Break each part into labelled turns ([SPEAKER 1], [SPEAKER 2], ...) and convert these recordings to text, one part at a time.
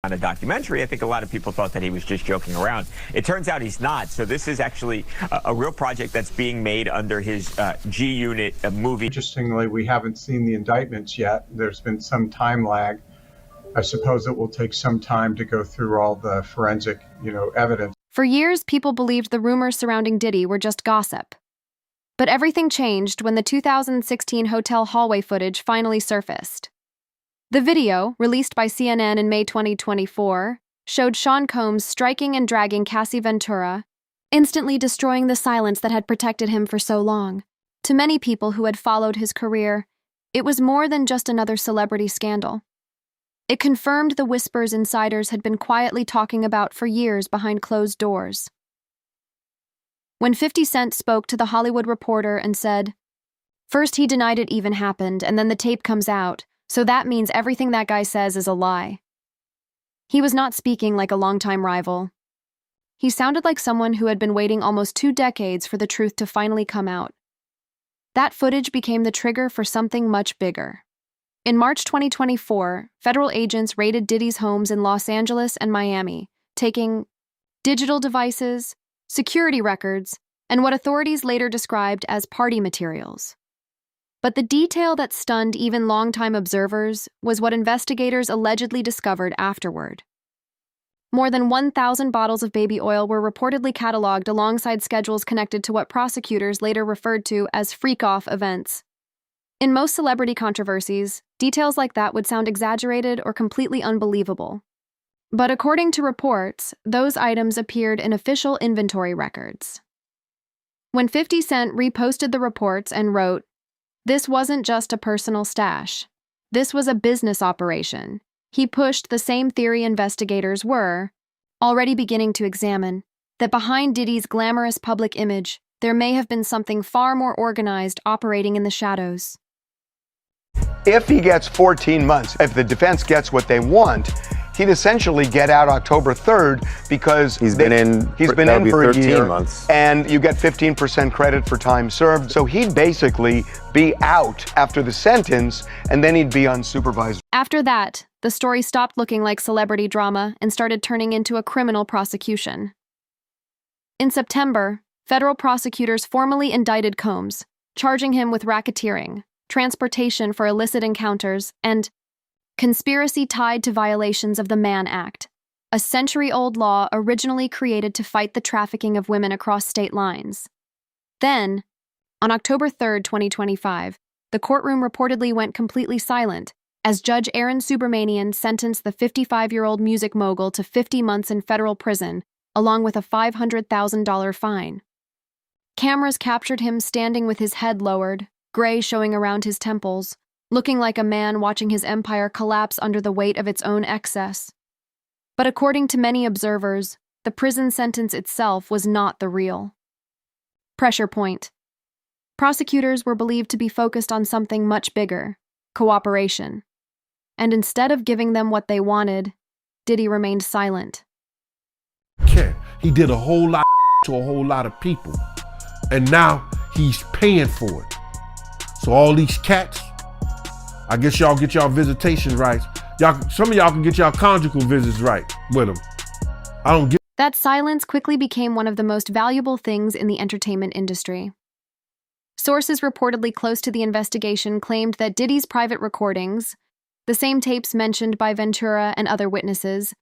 [SPEAKER 1] on a documentary. I think a lot of people thought that he was just joking around. It turns out he's not. So this is actually a real project that's being made under his G-Unit movie.
[SPEAKER 2] Interestingly, we haven't seen the indictments yet. There's been some time lag. I suppose it will take some time to go through all the forensic, evidence.
[SPEAKER 3] For years, people believed the rumors surrounding Diddy were just gossip. But everything changed when the 2016 hotel hallway footage finally surfaced. The video, released by CNN in May 2024, showed Sean Combs striking and dragging Cassie Ventura, instantly destroying the silence that had protected him for so long. To many people who had followed his career, it was more than just another celebrity scandal. It confirmed the whispers insiders had been quietly talking about for years behind closed doors. When 50 Cent spoke to The Hollywood Reporter and said, "First he denied it even happened, and then the tape comes out, so that means everything that guy says is a lie." He was not speaking like a longtime rival. He sounded like someone who had been waiting almost 2 decades for the truth to finally come out. That footage became the trigger for something much bigger. In March 2024, federal agents raided Diddy's homes in Los Angeles and Miami, taking digital devices, security records, and what authorities later described as party materials. But the detail that stunned even longtime observers was what investigators allegedly discovered afterward. More than 1,000 bottles of baby oil were reportedly cataloged alongside schedules connected to what prosecutors later referred to as freak-off events. In most celebrity controversies, details like that would sound exaggerated or completely unbelievable. But according to reports, those items appeared in official inventory records. When 50 Cent reposted the reports and wrote, "This wasn't just a personal stash. This was a business operation," he pushed the same theory investigators were already beginning to examine, that behind Diddy's glamorous public image, there may have been something far more organized operating in the shadows.
[SPEAKER 4] If he gets 14 months, if the defense gets what they want, he'd essentially get out October 3rd because
[SPEAKER 5] he's been in
[SPEAKER 4] for a
[SPEAKER 5] 13
[SPEAKER 4] year,
[SPEAKER 5] months.
[SPEAKER 4] And you get 15% credit for time served. So he'd basically be out after the sentence, and then he'd be unsupervised.
[SPEAKER 3] After that, the story stopped looking like celebrity drama and started turning into a criminal prosecution. In September, federal prosecutors formally indicted Combs, charging him with racketeering, transportation for illicit encounters, and conspiracy tied to violations of the Mann Act, a century-old law originally created to fight the trafficking of women across state lines. Then, on October 3, 2025, the courtroom reportedly went completely silent as Judge Aaron Subramanian sentenced the 55-year-old music mogul to 50 months in federal prison, along with a $500,000 fine. Cameras captured him standing with his head lowered, gray showing around his temples, looking like a man watching his empire collapse under the weight of its own excess. But according to many observers, the prison sentence itself was not the real pressure point. Prosecutors were believed to be focused on something much bigger, cooperation. And instead of giving them what they wanted, Diddy remained silent.
[SPEAKER 6] He did a whole lot to a whole lot of people, and now he's paying for it. So all these cats, I guess y'all get y'all visitation rights. Some of y'all can get y'all conjugal visits right with him. I don't get.
[SPEAKER 3] That silence quickly became one of the most valuable things in the entertainment industry. Sources reportedly close to the investigation claimed that Diddy's private recordings, the same tapes mentioned by Ventura and other witnesses,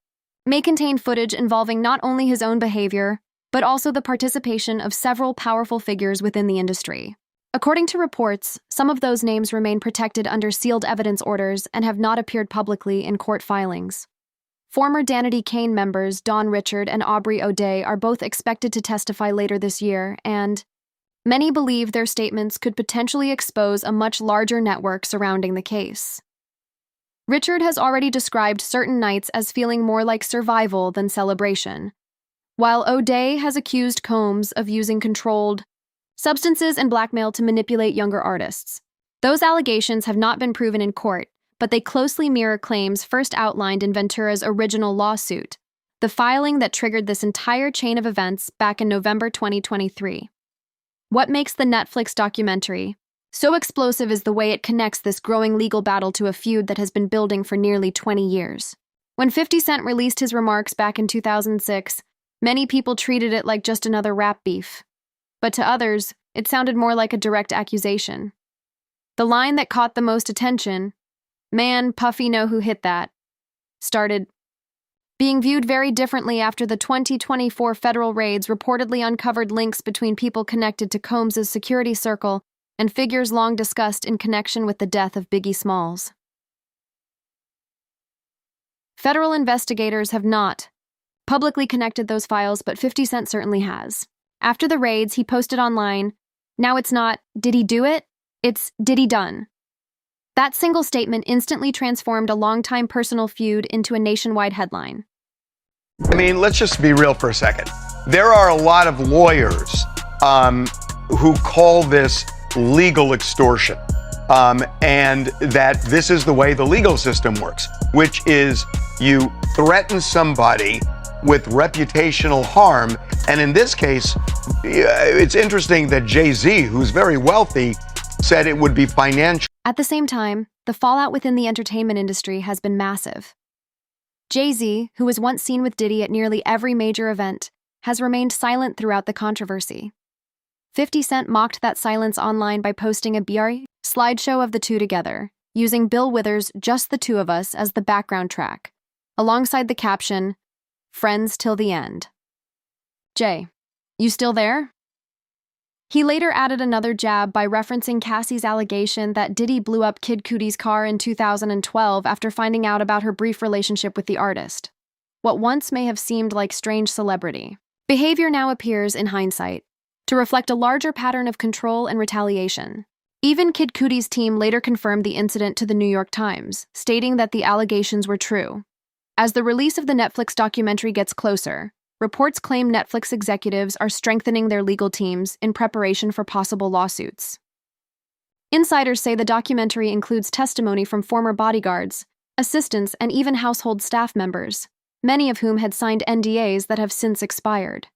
[SPEAKER 3] may contain footage involving not only his own behavior, but also the participation of several powerful figures within the industry. According to reports, some of those names remain protected under sealed evidence orders and have not appeared publicly in court filings. Former Danity Kane members Don Richard and Aubrey O'Day are both expected to testify later this year, and many believe their statements could potentially expose a much larger network surrounding the case. Richard has already described certain nights as feeling more like survival than celebration, while O'Day has accused Combs of using controlled substances and blackmail to manipulate younger artists. Those allegations have not been proven in court, but they closely mirror claims first outlined in Ventura's original lawsuit, the filing that triggered this entire chain of events back in November 2023. What makes the Netflix documentary so explosive is the way it connects this growing legal battle to a feud that has been building for nearly 20 years. When 50 Cent released his remarks back in 2006, many people treated it like just another rap beef. But to others, it sounded more like a direct accusation. The line that caught the most attention, "Man, Puffy know who hit that," started being viewed very differently after the 2024 federal raids reportedly uncovered links between people connected to Combs' security circle and figures long discussed in connection with the death of Biggie Smalls. Federal investigators have not publicly connected those files, but 50 Cent certainly has. After the raids, he posted online, "Now it's not, did he do it? It's, did he done?" That single statement instantly transformed a longtime personal feud into a nationwide headline.
[SPEAKER 4] I mean, let's just be real for a second. There are a lot of lawyers who call this legal extortion, and that this is the way the legal system works, which is you threaten somebody with reputational harm. And in this case, it's interesting that Jay-Z, who's very wealthy, said it would be financial.
[SPEAKER 3] At the same time, the fallout within the entertainment industry has been massive. Jay-Z, who was once seen with Diddy at nearly every major event, has remained silent throughout the controversy. 50 Cent mocked that silence online by posting a BR slideshow of the two together, using Bill Withers' "Just the Two of Us" as the background track, alongside the caption, "Friends till the end." Jay, you still there? He later added another jab by referencing Cassie's allegation that Diddy blew up Kid Cudi's car in 2012 after finding out about her brief relationship with the artist. What once may have seemed like strange celebrity behavior now appears, in hindsight, to reflect a larger pattern of control and retaliation. Even Kid Cudi's team later confirmed the incident to the New York Times, stating that the allegations were true. As the release of the Netflix documentary gets closer, reports claim Netflix executives are strengthening their legal teams in preparation for possible lawsuits. Insiders say the documentary includes testimony from former bodyguards, assistants, and even household staff members, many of whom had signed NDAs that have since expired.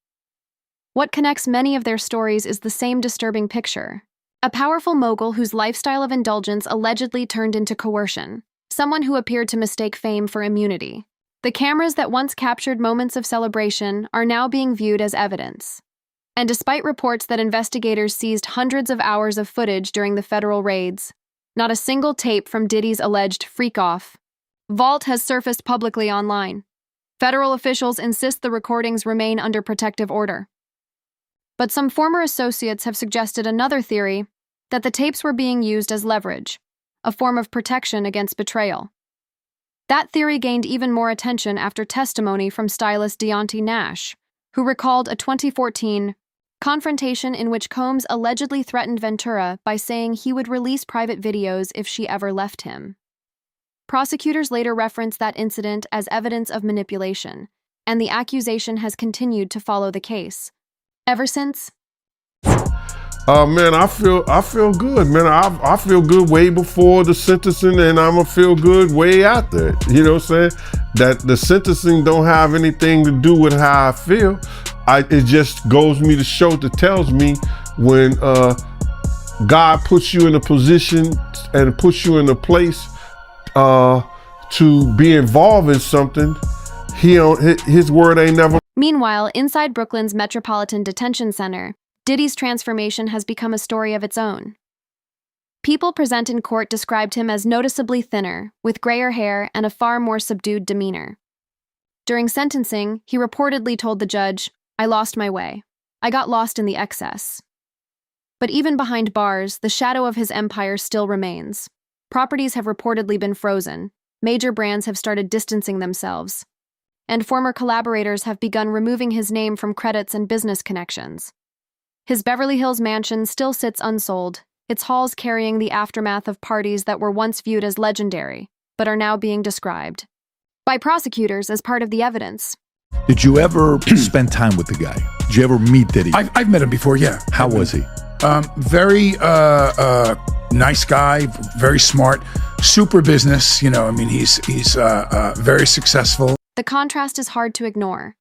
[SPEAKER 3] What connects many of their stories is the same disturbing picture: a powerful mogul whose lifestyle of indulgence allegedly turned into coercion, someone who appeared to mistake fame for immunity. The cameras that once captured moments of celebration are now being viewed as evidence. And despite reports that investigators seized hundreds of hours of footage during the federal raids, not a single tape from Diddy's alleged freak-off vault has surfaced publicly online. Federal officials insist the recordings remain under protective order. But some former associates have suggested another theory, that the tapes were being used as leverage, a form of protection against betrayal. That theory gained even more attention after testimony from stylist Deontay Nash, who recalled a 2014 confrontation in which Combs allegedly threatened Ventura by saying he would release private videos if she ever left him. Prosecutors later referenced that incident as evidence of manipulation, and the accusation has continued to follow the case. Ever since,
[SPEAKER 6] Man, I feel good, man. I feel good way before the sentencing, and I'ma feel good way after it. You know what I'm saying? That the sentencing don't have anything to do with how I feel. It just goes me to show, that tells me when God puts you in a position and puts you in a place to be involved in something, his word ain't never.
[SPEAKER 3] Meanwhile, inside Brooklyn's Metropolitan Detention Center, Diddy's transformation has become a story of its own. People present in court described him as noticeably thinner, with grayer hair and a far more subdued demeanor. During sentencing, he reportedly told the judge, "I lost my way. I got lost in the excess." But even behind bars, the shadow of his empire still remains. Properties have reportedly been frozen, major brands have started distancing themselves, and former collaborators have begun removing his name from credits and business connections. His Beverly Hills mansion still sits unsold, its halls carrying the aftermath of parties that were once viewed as legendary, but are now being described by prosecutors as part of the evidence.
[SPEAKER 5] Did you ever spend time with the guy? Did you ever meet Diddy?
[SPEAKER 7] I've met him before, yeah.
[SPEAKER 5] How was he?
[SPEAKER 7] Very nice guy, very smart, super business. You know, I mean, he's very successful.
[SPEAKER 3] The contrast is hard to ignore.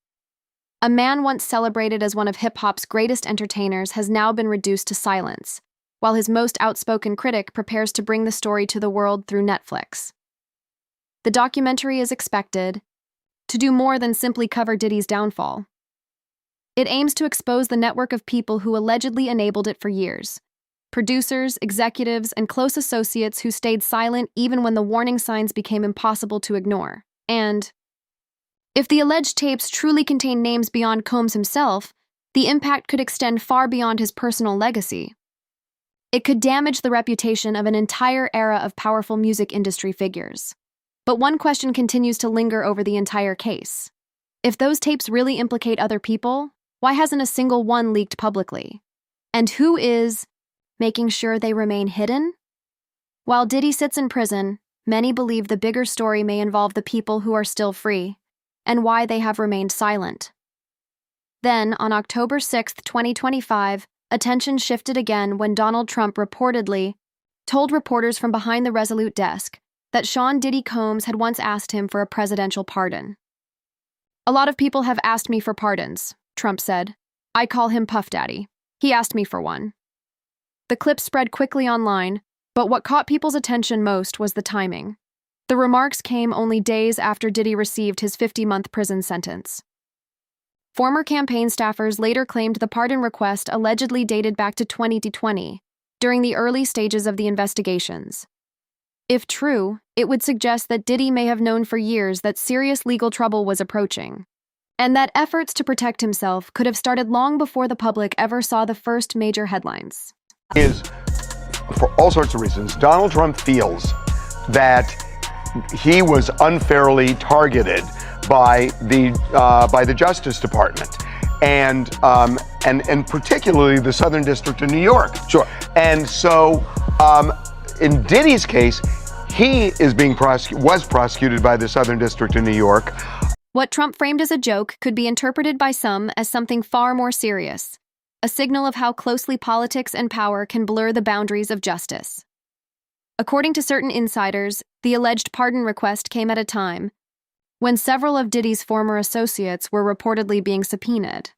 [SPEAKER 3] A man once celebrated as one of hip-hop's greatest entertainers has now been reduced to silence, while his most outspoken critic prepares to bring the story to the world through Netflix. The documentary is expected, to do more than simply cover Diddy's downfall. It aims to expose the network of people who allegedly enabled it for years. Producers, executives, and close associates who stayed silent even when the warning signs became impossible to ignore. And if the alleged tapes truly contain names beyond Combs himself, the impact could extend far beyond his personal legacy. It could damage the reputation of an entire era of powerful music industry figures. But one question continues to linger over the entire case. If those tapes really implicate other people, why hasn't a single one leaked publicly? And who is making sure they remain hidden? While Diddy sits in prison, many believe the bigger story may involve the people who are still free, and why they have remained silent. Then, on October 6, 2025, attention shifted again when Donald Trump reportedly told reporters from behind the Resolute desk that Sean Diddy Combs had once asked him for a presidential pardon. "A lot of people have asked me for pardons," Trump said. "I call him Puff Daddy. He asked me for one." The clip spread quickly online, but what caught people's attention most was the timing. The remarks came only days after Diddy received his 50-month prison sentence. Former campaign staffers later claimed the pardon request allegedly dated back to 2020, during the early stages of the investigations. If true, it would suggest that Diddy may have known for years that serious legal trouble was approaching, and that efforts to protect himself could have started long before the public ever saw the first major headlines.
[SPEAKER 4] Is, for all sorts of reasons, Donald Trump feels that he was unfairly targeted by the Justice Department, and particularly the Southern District of New York.
[SPEAKER 8] Sure.
[SPEAKER 4] And so, in Diddy's case, he was prosecuted by the Southern District of New York.
[SPEAKER 3] What Trump framed as a joke could be interpreted by some as something far more serious, a signal of how closely politics and power can blur the boundaries of justice. According to certain insiders, the alleged pardon request came at a time when several of Diddy's former associates were reportedly being subpoenaed.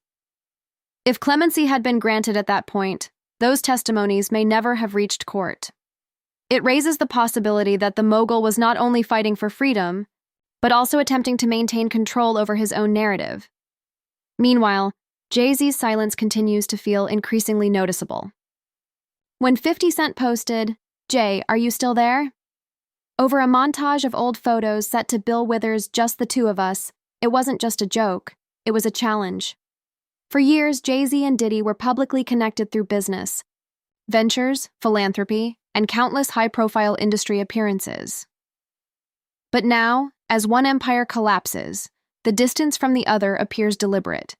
[SPEAKER 3] If clemency had been granted at that point, those testimonies may never have reached court. It raises the possibility that the mogul was not only fighting for freedom, but also attempting to maintain control over his own narrative. Meanwhile, Jay-Z's silence continues to feel increasingly noticeable. When 50 Cent posted, "Jay, are you still there?" over a montage of old photos set to Bill Withers' "Just the Two of Us," it wasn't just a joke, it was a challenge. For years, Jay-Z and Diddy were publicly connected through business, ventures, philanthropy, and countless high-profile industry appearances. But now, as one empire collapses, the distance from the other appears deliberate.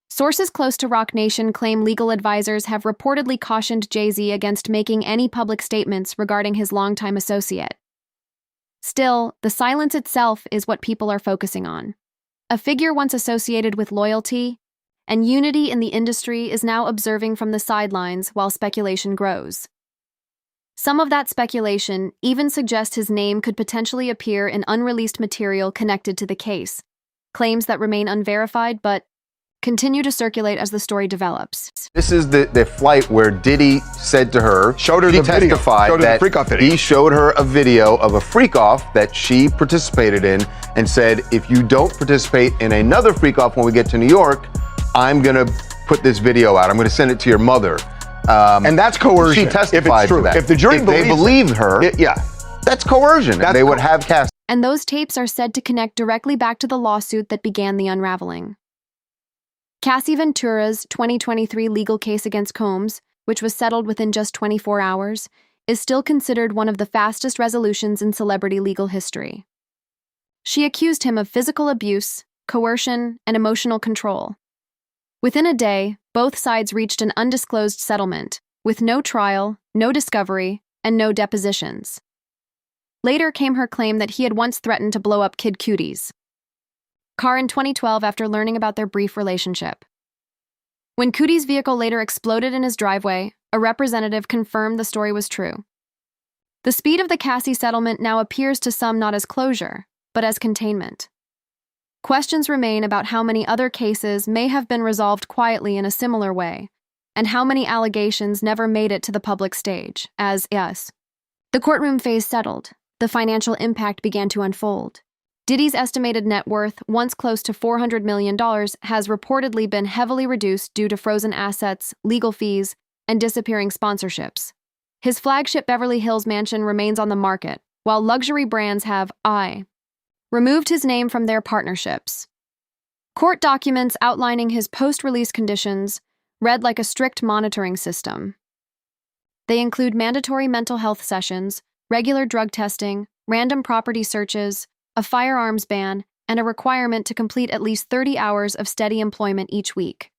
[SPEAKER 3] Sources close to Roc Nation claim legal advisors have reportedly cautioned Jay-Z against making any public statements regarding his longtime associate. Still, the silence itself is what people are focusing on. A figure once associated with loyalty and unity in the industry is now observing from the sidelines while speculation grows. Some of that speculation even suggests his name could potentially appear in unreleased material connected to the case, claims that remain unverified but continue to circulate as the story develops.
[SPEAKER 8] This is the flight where Diddy said to her,
[SPEAKER 4] Showed her
[SPEAKER 8] he
[SPEAKER 4] the video.
[SPEAKER 8] testified
[SPEAKER 4] Showed her the
[SPEAKER 8] that
[SPEAKER 4] freak-off video.
[SPEAKER 8] he showed her a video of a freak-off that she participated in and said, if you don't participate in another freak-off when we get to New York, I'm going to put this video out. I'm going to send it to your mother.
[SPEAKER 4] And that's coercion.
[SPEAKER 8] She testified
[SPEAKER 4] if it's true.
[SPEAKER 8] to that.
[SPEAKER 4] If the jury
[SPEAKER 8] they believed her,
[SPEAKER 4] yeah,
[SPEAKER 8] that's coercion.
[SPEAKER 4] That's
[SPEAKER 8] They would have cast.
[SPEAKER 3] And those tapes are said to connect directly back to the lawsuit that began the unraveling. Cassie Ventura's 2023 legal case against Combs, which was settled within just 24 hours, is still considered one of the fastest resolutions in celebrity legal history. She accused him of physical abuse, coercion, and emotional control. Within a day, both sides reached an undisclosed settlement, with no trial, no discovery, and no depositions. Later came her claim that he had once threatened to blow up Kid Cudi's car in 2012 after learning about their brief relationship. When Cudi's vehicle later exploded in his driveway, a representative confirmed the story was true. The speed of the Cassie settlement now appears to some not as closure, but as containment. Questions remain about how many other cases may have been resolved quietly in a similar way, and how many allegations never made it to the public stage, as, yes. The courtroom phase settled, the financial impact began to unfold. Diddy's estimated net worth, once close to $400 million, has reportedly been heavily reduced due to frozen assets, legal fees, and disappearing sponsorships. His flagship Beverly Hills mansion remains on the market, while luxury brands have removed his name from their partnerships. Court documents outlining his post-release conditions read like a strict monitoring system. They include mandatory mental health sessions, regular drug testing, random property searches, a firearms ban, and a requirement to complete at least 30 hours of steady employment each week.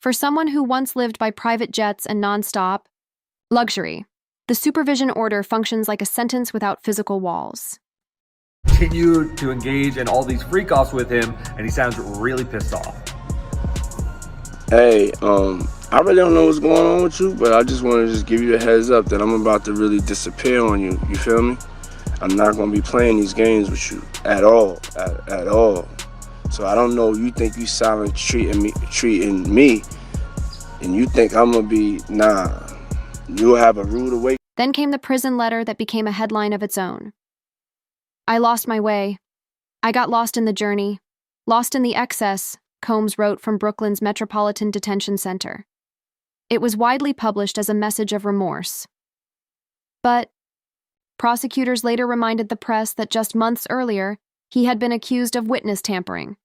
[SPEAKER 3] For someone who once lived by private jets and non-stop luxury, the supervision order functions like a sentence without physical walls.
[SPEAKER 9] Continue to engage in all these freak-offs with him, and he sounds really pissed off.
[SPEAKER 10] Hey, I really don't know what's going on with you, but I just want to just give you a heads up that I'm about to really disappear on you. You feel me? I'm not going to be playing these games with you at all, at all. So I don't know, you think you silent treating me, and you think I'm going to be, nah. You'll have a rude awakening.
[SPEAKER 3] Then came the prison letter that became a headline of its own. I lost my way. I got lost in the journey. Lost in the excess, Combs wrote from Brooklyn's Metropolitan Detention Center. It was widely published as a message of remorse. But prosecutors later reminded the press that just months earlier, he had been accused of witness tampering.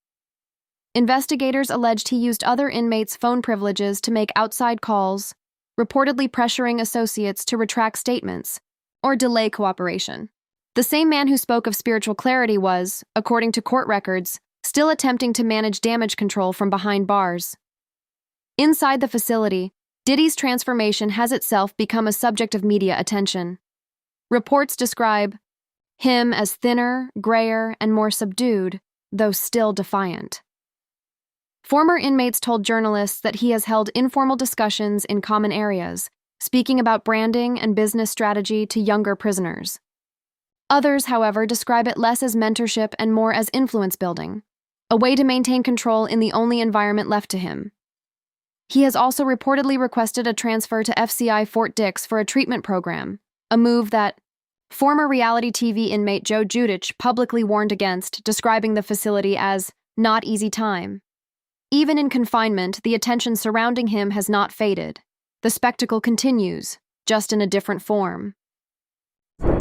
[SPEAKER 3] Investigators alleged he used other inmates' phone privileges to make outside calls, reportedly pressuring associates to retract statements or delay cooperation. The same man who spoke of spiritual clarity was, according to court records, still attempting to manage damage control from behind bars. Inside the facility, Diddy's transformation has itself become a subject of media attention. Reports describe him as thinner, grayer, and more subdued, though still defiant. Former inmates told journalists that he has held informal discussions in common areas, speaking about branding and business strategy to younger prisoners. Others, however, describe it less as mentorship and more as influence building, a way to maintain control in the only environment left to him. He has also reportedly requested a transfer to FCI Fort Dix for a treatment program, a move that former reality TV inmate Joe Judich publicly warned against, describing the facility as not easy time. Even in confinement, the attention surrounding him has not faded. The spectacle continues, just in a different form.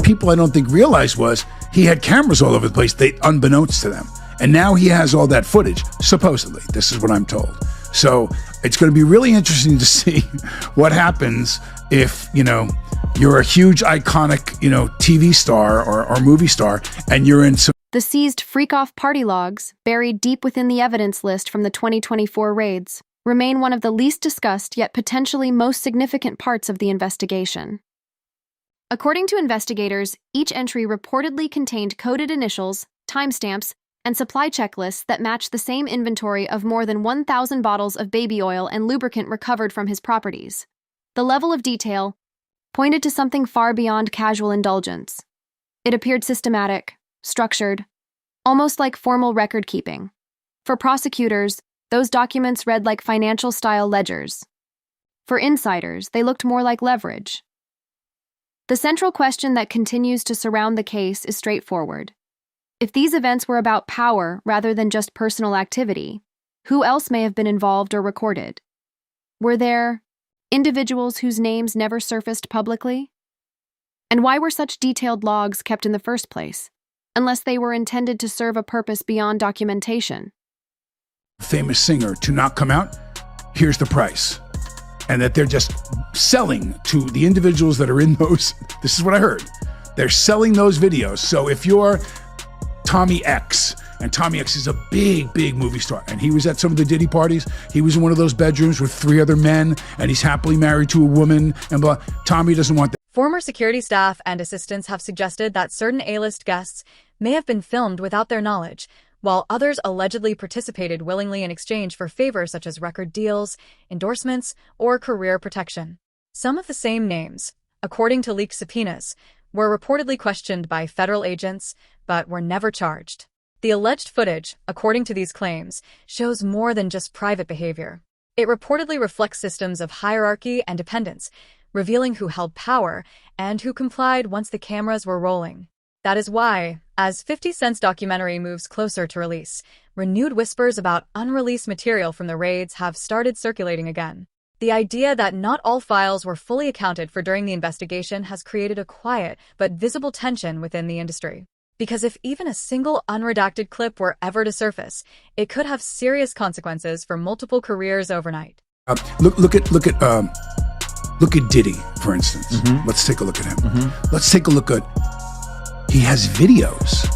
[SPEAKER 7] People I don't think realized was he had cameras all over the place, unbeknownst to them. And now he has all that footage, supposedly. This is what I'm told. So it's going to be really interesting to see what happens if, you're a huge iconic, TV star or movie star, and you're in some.
[SPEAKER 3] The seized freak-off party logs, buried deep within the evidence list from the 2024 raids, remain one of the least discussed yet potentially most significant parts of the investigation. According to investigators, each entry reportedly contained coded initials, timestamps, and supply checklists that match the same inventory of more than 1,000 bottles of baby oil and lubricant recovered from his properties. The level of detail pointed to something far beyond casual indulgence. It appeared systematic, structured, almost like formal record-keeping. For prosecutors, those documents read like financial-style ledgers. For insiders, they looked more like leverage. The central question that continues to surround the case is straightforward. If these events were about power rather than just personal activity, who else may have been involved or recorded? Were there individuals whose names never surfaced publicly? And why were such detailed logs kept in the first place, unless they were intended to serve a purpose beyond documentation?
[SPEAKER 7] Famous singer to not come out, here's the price. And that they're just selling to the individuals that are in those. This is what I heard. They're selling those videos. So if you're Tommy X, and Tommy X is a big, big movie star, and he was at some of the Diddy parties. He was in one of those bedrooms with 3 other men, and he's happily married to a woman, and blah. Tommy doesn't want that.
[SPEAKER 11] Former security staff and assistants have suggested that certain A-list guests may have been filmed without their knowledge, while others allegedly participated willingly in exchange for favors such as record deals, endorsements, or career protection. Some of the same names, according to leaked subpoenas, were reportedly questioned by federal agents, but were never charged. The alleged footage, according to these claims, shows more than just private behavior. It reportedly reflects systems of hierarchy and dependence, revealing who held power and who complied once the cameras were rolling. That is why, As 50 Cent's documentary moves closer to release, renewed whispers about unreleased material from the raids have started circulating again. The idea that not all files were fully accounted for during the investigation has created a quiet but visible tension within the industry. Because if even a single unredacted clip were ever to surface, it could have serious consequences for multiple careers overnight.
[SPEAKER 7] Look at Diddy, for instance. Let's take a look at him. Let's take a look at. He has videos.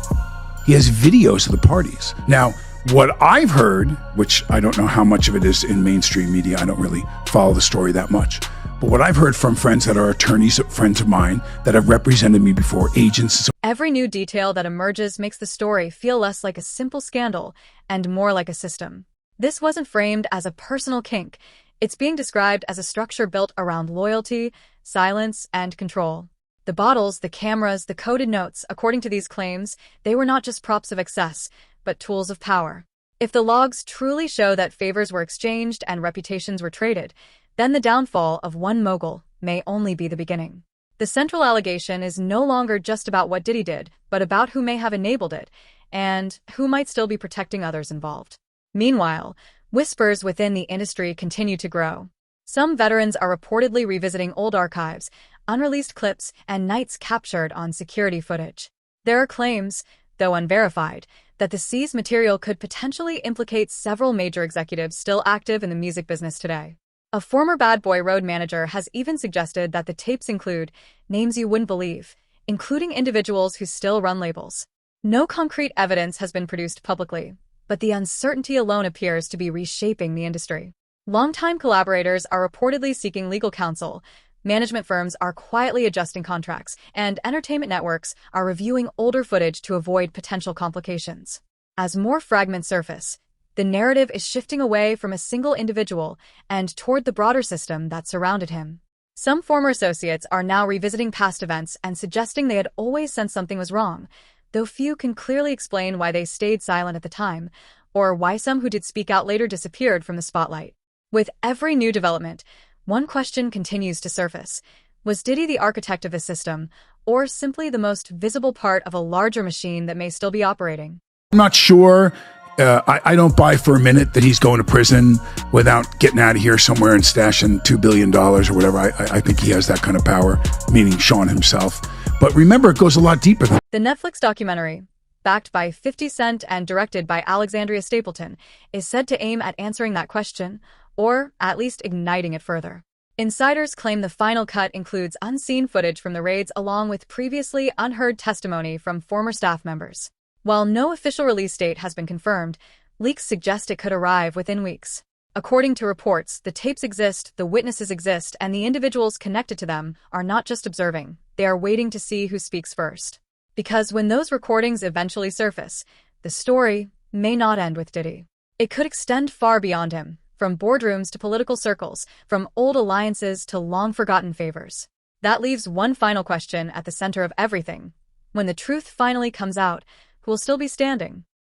[SPEAKER 7] He has videos of the parties. Now, what I've heard, which I don't know how much of it is in mainstream media, I don't really follow the story that much, but what I've heard from friends that are attorneys, friends of mine that have represented me before, agents.
[SPEAKER 11] Every new detail that emerges makes the story feel less like a simple scandal and more like a system. This wasn't framed as a personal kink. It's being described as a structure built around loyalty, silence, and control. The bottles, the cameras, the coded notes, according to these claims, they were not just props of excess, but tools of power. If the logs truly show that favors were exchanged and reputations were traded, then the downfall of one mogul may only be the beginning. The central allegation is no longer just about what Diddy did, but about who may have enabled it, and who might still be protecting others involved. Meanwhile, whispers within the industry continue to grow. Some veterans are reportedly revisiting old archives, unreleased clips, and nights captured on security footage. There are claims, though unverified, that the seized material could potentially implicate several major executives still active in the music business today. A former Bad Boy road manager has even suggested that the tapes include names you wouldn't believe, including individuals who still run labels. No concrete evidence has been produced publicly, but the uncertainty alone appears to be reshaping the industry. Longtime collaborators are reportedly seeking legal counsel, management firms are quietly adjusting contracts, and entertainment networks are reviewing older footage to avoid potential complications. As more fragments surface, the narrative is shifting away from a single individual and toward the broader system that surrounded him. Some former associates are now revisiting past events and suggesting they had always sensed something was wrong, though few can clearly explain why they stayed silent at the time, or why some who did speak out later disappeared from the spotlight. With every new development, one question continues to surface. Was Diddy the architect of this system, or simply the most visible part of a larger machine that may still be operating?
[SPEAKER 7] I'm not sure. I don't buy for a minute that he's going to prison without getting out of here somewhere and stashing $2 billion or whatever. I think he has that kind of power, meaning Sean himself. But remember, it goes a lot deeper than
[SPEAKER 11] The Netflix documentary, backed by 50 Cent and directed by Alexandria Stapleton, is said to aim at answering that question, or at least igniting it further. Insiders claim the final cut includes unseen footage from the raids along with previously unheard testimony from former staff members. While no official release date has been confirmed, leaks suggest it could arrive within weeks. According to reports, the tapes exist, the witnesses exist, and the individuals connected to them are not just observing, they are waiting to see who speaks first. Because when those recordings eventually surface, the story may not end with Diddy. It could extend far beyond him, from boardrooms to political circles, from old alliances to long-forgotten favors. That leaves one final question at the center of everything. When the truth finally comes out, who will still be standing?